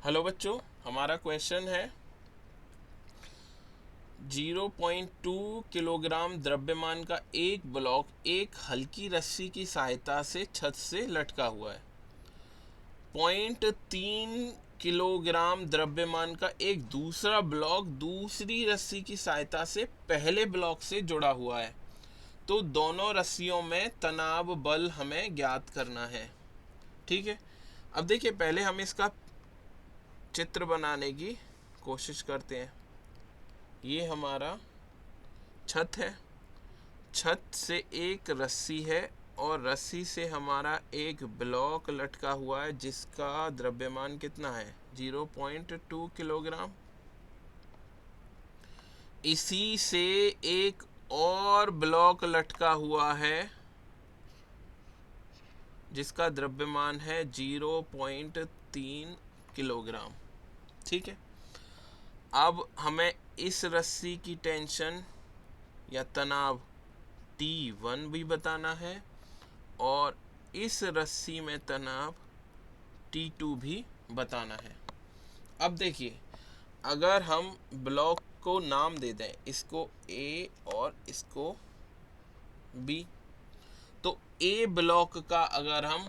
Hello बच्चों, हमारा question है 0.2 किलोग्राम द्रव्यमान का एक ब्लॉक एक हल्की रस्सी की सहायता से छत से लटका हुआ है। 0.3 किलोग्राम द्रव्यमान का एक दूसरा ब्लॉक दूसरी रस्सी की सहायता से पहले ब्लॉक से जुड़ा हुआ है। तो दोनों रस्सियों में तनाव बल हमें ज्ञात करना है। ठीक है, अब देखिए, पहले हम इसका चित्र बनाने की कोशिश करते हैं। ये हमारा छत है, छत से एक रस्सी है और रस्सी से हमारा एक ब्लॉक लटका हुआ है जिसका द्रव्यमान कितना है, 0.2 किलोग्राम। इसी से एक और ब्लॉक लटका हुआ है जिसका द्रव्यमान है 0.3 किलोग्राम। ठीक है, अब हमें इस रस्सी की टेंशन या तनाव T1 भी बताना है और इस रस्सी में तनाव T2 भी बताना है। अब देखिए, अगर हम ब्लॉक को नाम दे दें, इसको A और इसको B, तो A ब्लॉक का अगर हम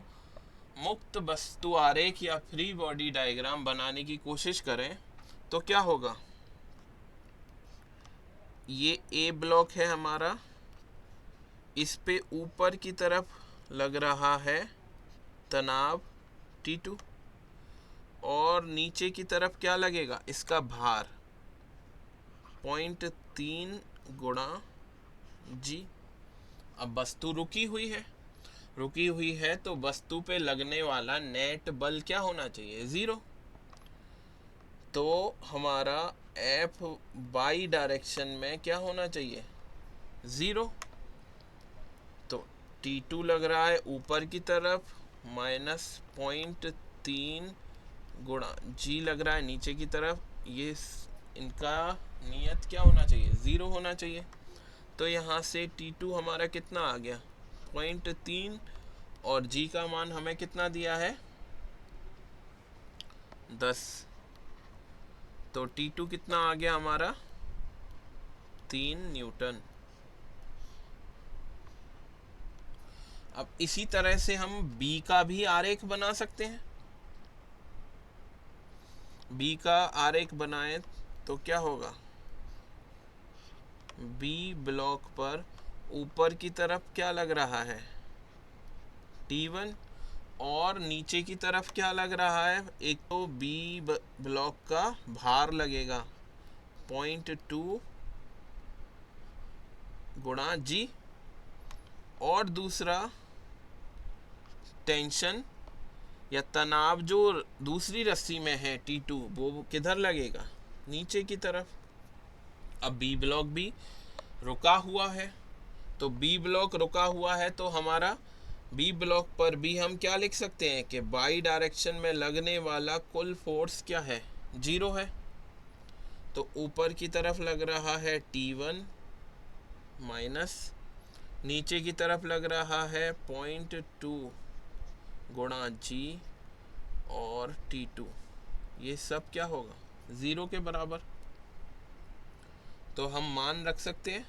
मुक्त वस्तु आरेख या फ्री बॉडी डायग्राम बनाने की कोशिश करें तो क्या होगा। ये A ब्लॉक है हमारा, इस पे ऊपर की तरफ लग रहा है तनाव T2 और नीचे की तरफ क्या लगेगा, इसका भार 0.3 गुणा G। अब वस्तु रुकी हुई है तो वस्तु पे लगने वाला नेट बल क्या होना चाहिए, 0। तो हमारा F y डायरेक्शन में क्या होना चाहिए, 0। तो T2 लग रहा है ऊपर की तरफ माइनस 0.3 गुणा G लग रहा है नीचे की तरफ। ये इनका नियत क्या होना चाहिए, 0 होना चाहिए। तो यहाँ से T2 हमारा कितना आ गया, 0.3, और G का मान हमें कितना दिया है, 10। तो T2 कितना आ गया हमारा, 3 न्यूटन। अब इसी तरह से हम B का भी आरेख बना सकते हैं। B का आरेख बनाएं तो क्या होगा, B ब्लॉक पर ऊपर की तरफ क्या लग रहा है, T1, और नीचे की तरफ क्या लग रहा है, एक तो B ब्लॉक का भार लगेगा 0.2 गुणा G, और दूसरा टेंशन या तनाव जो दूसरी रस्सी में है T2 वो किधर लगेगा, नीचे की तरफ। अब B ब्लॉक भी रुका हुआ है, तो B ब्लॉक रुका हुआ है तो हमारा B ब्लॉक पर भी हम क्या लिख सकते हैं कि y डायरेक्शन में लगने वाला कुल फोर्स क्या है, 0 है। तो ऊपर की तरफ लग रहा है T1 माइनस नीचे की तरफ लग रहा है 0.2 गुणा G और T2, ये सब क्या होगा, 0 के बराबर। तो हम मान रख सकते हैं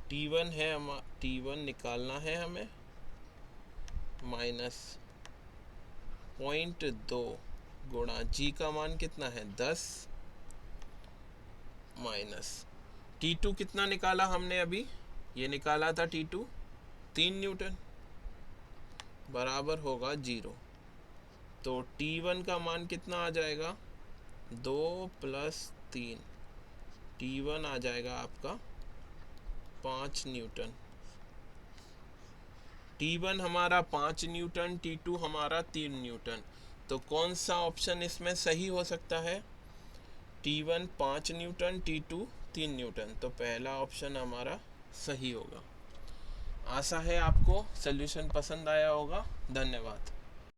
T1 है, T1 निकालना है हमें, माइनस 0.2 गुणा G का मान कितना है, 10, माइनस T2 कितना निकाला हमने अभी, ये निकाला था T2 3 न्यूटन, बराबर होगा 0। तो T1 का मान कितना आ जाएगा, 2 + 3, T1 आ जाएगा आपका 5 न्यूटन। T1 हमारा 5 न्यूटन, T2 हमारा 3 न्यूटन। तो कौन सा ऑप्शन इसमें सही हो सकता है, T1 5 न्यूटन, T2 3 न्यूटन। तो पहला ऑप्शन हमारा सही होगा। आशा है आपको सॉल्यूशन पसंद आया होगा। धन्यवाद।